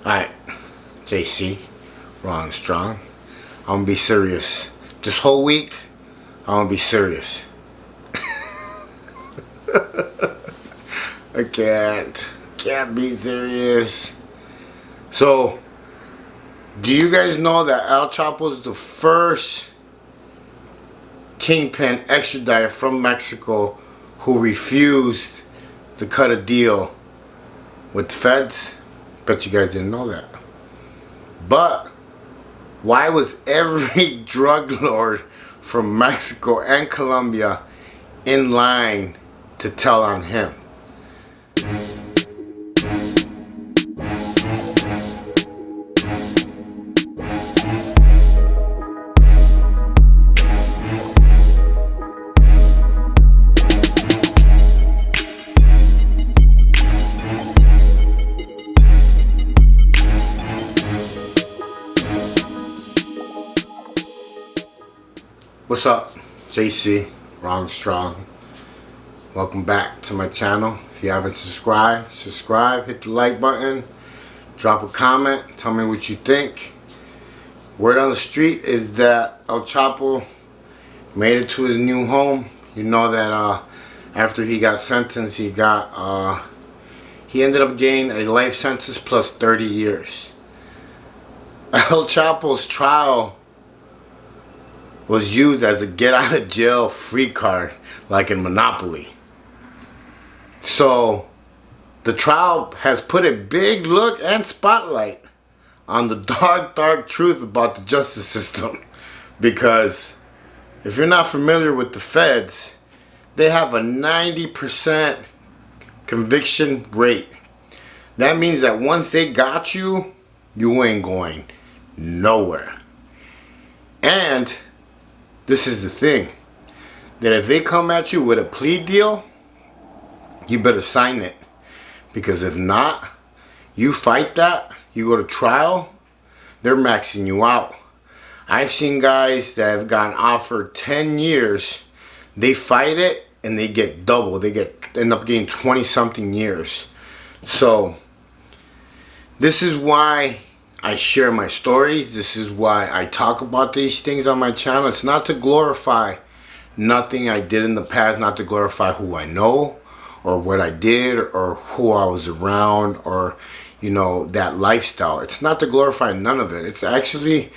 Alright, JC, Ron Strong. I'm gonna be serious. This whole week, I'm gonna be serious. I can't be serious. So, do you guys know that El Chapo is the first kingpin extradited from Mexico who refused to cut a deal with the feds? Bet you guys didn't know that. But why was every drug lord from Mexico and Colombia in line to tell on him? What's up, JC, Ron Strong. Welcome back to my channel. If you haven't subscribe, hit the like button, drop a comment, tell me what you think. Word on the street is that El Chapo made it to his new home. You know that after he got sentenced, he ended up getting a life sentence plus 30 years. El Chapo's trial was used as a get out of jail free card, like in Monopoly. So the trial has put a big look and spotlight on the dark truth about the justice system. Because if you're not familiar with the feds, they have a 90% conviction rate. That means that once they got you, you ain't going nowhere. And this is the thing, that if they come at you with a plea deal, you better sign it. Because if not, you fight that, you go to trial, they're maxing you out. I've seen guys that have gotten offered 10 years, they fight it and they get double. They end up getting 20 something years. So this is why I share my stories. This is why I talk about these things on my channel. It's not to glorify nothing I did in the past, not to glorify who I know or what I did or who I was around or, you know, that lifestyle. It's not to glorify none of it. It's actually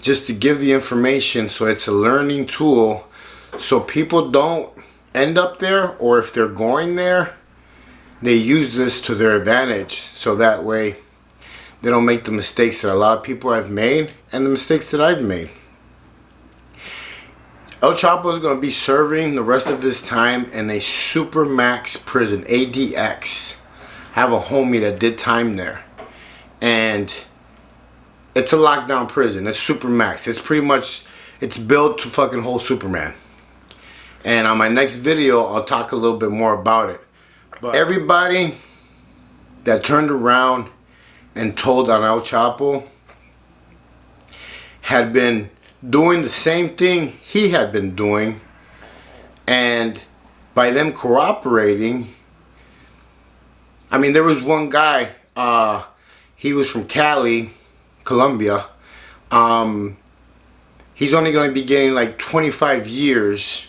just to give the information, so it's a learning tool so people don't end up there, or if they're going there, they use this to their advantage, so that way they don't make the mistakes that a lot of people have made and the mistakes that I've made. El Chapo is going to be serving the rest of his time in a super max prison, ADX. I have a homie that did time there. And it's a lockdown prison. It's super max. It's pretty much, it's built to fucking hold Superman. And on my next video, I'll talk a little bit more about it. But everybody that turned around and told on El Chapo had been doing the same thing he had been doing, and by them cooperating, I mean, there was one guy, he was from Cali, Colombia. He's only going to be getting like 25 years,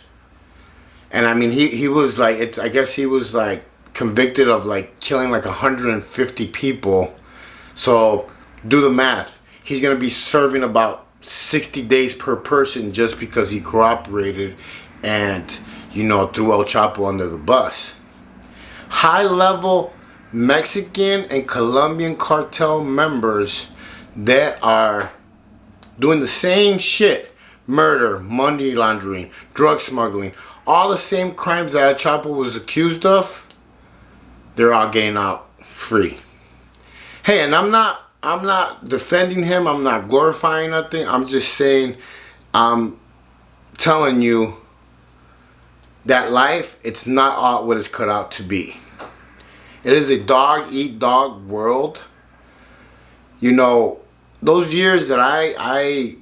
and I mean, he was like, I guess he was like convicted of like killing like 150 people. So do the math. He's going to be serving about 60 days per person just because he cooperated and, you know, threw El Chapo under the bus. High level Mexican and Colombian cartel members that are doing the same shit. Murder, money laundering, drug smuggling, all the same crimes that El Chapo was accused of, they're all getting out free. Hey, and I'm not defending him. I'm not glorifying nothing. I'm just saying, I'm telling you that life, it's not all what it's cut out to be. It is a dog-eat-dog world. You know, those years that I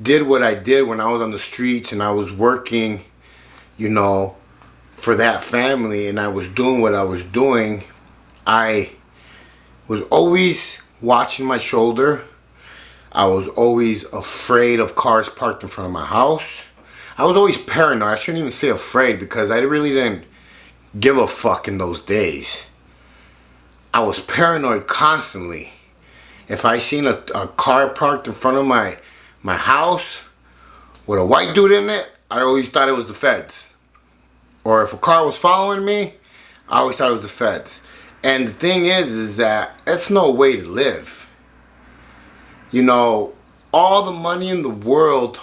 did what I did when I was on the streets and I was working, you know, for that family, and I was doing what I was doing, I was always watching my shoulder. I was always afraid of cars parked in front of my house. I was always paranoid. I shouldn't even say afraid, because I really didn't give a fuck in those days. I was paranoid constantly. If I seen a car parked in front of my house with a white dude in it, I always thought it was the feds. Or if a car was following me, I always thought it was the feds. And the thing is that it's no way to live. You know, all the money in the world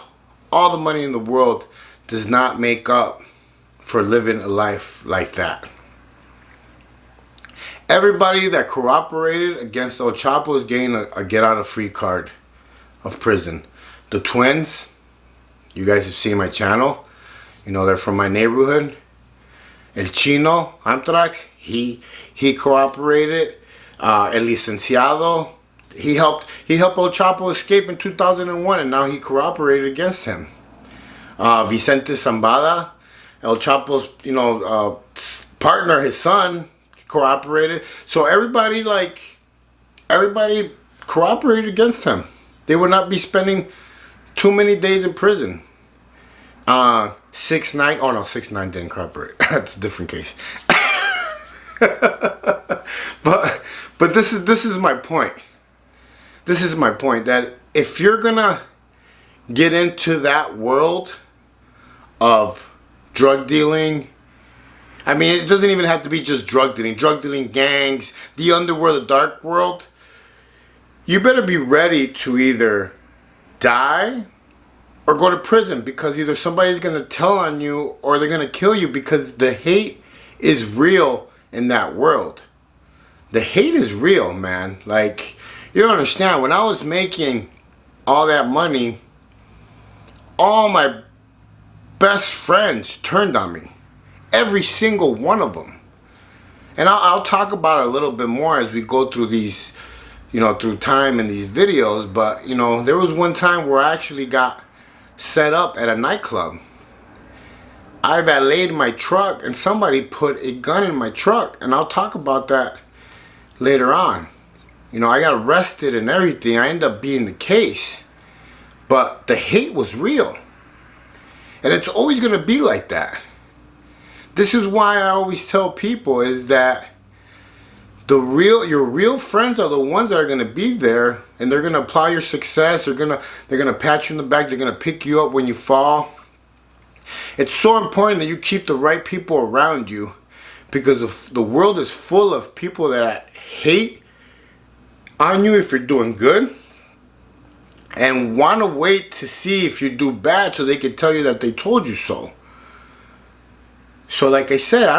does not make up for living a life like that. Everybody that cooperated against El Chapo is getting a get out of free card of prison. The twins, you guys have seen my channel. You know, they're from my neighborhood. El Chino, Antrax, he cooperated. El Licenciado, he helped El Chapo escape in 2001, and now he cooperated against him. Vicente Zambada, El Chapo's, partner, his son, cooperated. So everybody cooperated against him. They would not be spending too many days in prison. 6ix9ine, oh no, 6ix9ine didn't cooperate. That's a different case. but this is my point. This is my point, that if you're gonna get into that world of drug dealing, I mean, it doesn't even have to be just drug dealing gangs, the underworld, the dark world, you better be ready to either die or go to prison, because either somebody's gonna tell on you or they're gonna kill you, because the hate is real in that world. The hate is real, man. Like, you don't understand. When I was making all that money, all my best friends turned on me. Every single one of them. And I'll talk about it a little bit more as we go through these, through time in these videos. But, there was one time where I actually got set up at a nightclub. I valeted my truck and somebody put a gun in my truck, and I'll talk about that later on. I got arrested and everything. I ended up being the case, but the hate was real, and it's always going to be like that. This is why I always tell people is that your real friends are the ones that are going to be there, and they're going to apply your success. They're going to pat you in the back. They're going to pick you up when you fall. It's so important that you keep the right people around you, because the world is full of people that hate on you if you're doing good, and want to wait to see if you do bad so they can tell you that they told you so. So like I said, I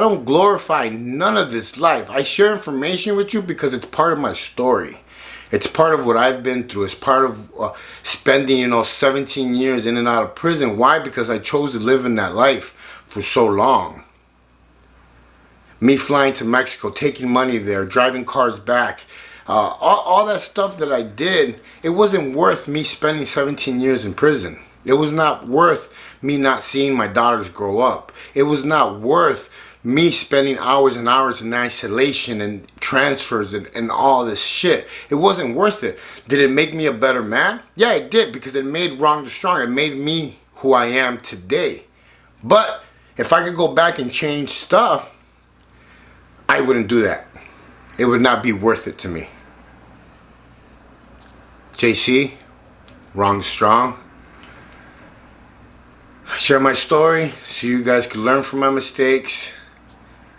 don't glorify none of this life. I share information with you because it's part of my story. It's part of what I've been through. It's part of spending, 17 years in and out of prison. Why? Because I chose to live in that life for so long. Me flying to Mexico, taking money there, driving cars back. All that stuff that I did, it wasn't worth me spending 17 years in prison. It was not worth me not seeing my daughters grow up. It was not worth me spending hours and hours in isolation and transfers and all this shit. It wasn't worth it. Did it make me a better man? Yeah, it did, because it made wrong to strong. It made me who I am today. But if I could go back and change stuff, I wouldn't do that. It would not be worth it to me. JC, wrong to strong. I share my story so you guys can learn from my mistakes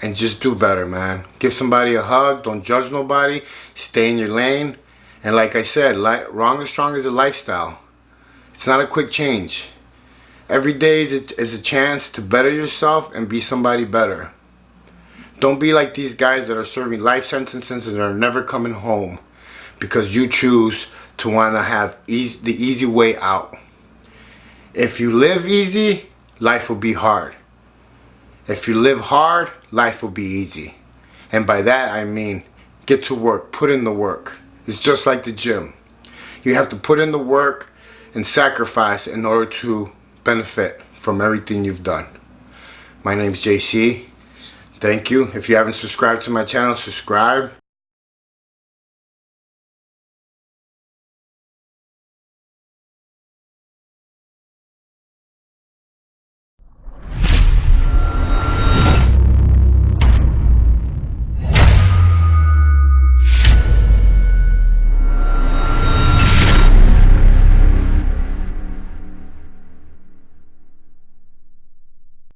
and just do better, man. Give somebody a hug. Don't judge nobody. Stay in your lane. And like I said, wrong to strong is a lifestyle. It's not a quick change. Every day is a chance to better yourself and be somebody better. Don't be like these guys that are serving life sentences and are never coming home because you choose to want to have the easy way out. If you live easy, life will be hard. If you live hard, life will be easy. And by that I mean get to work, put in the work. It's just like the gym. You have to put in the work and sacrifice in order to benefit from everything you've done. My name's JC. Thank you. If you haven't subscribed to my channel, subscribe.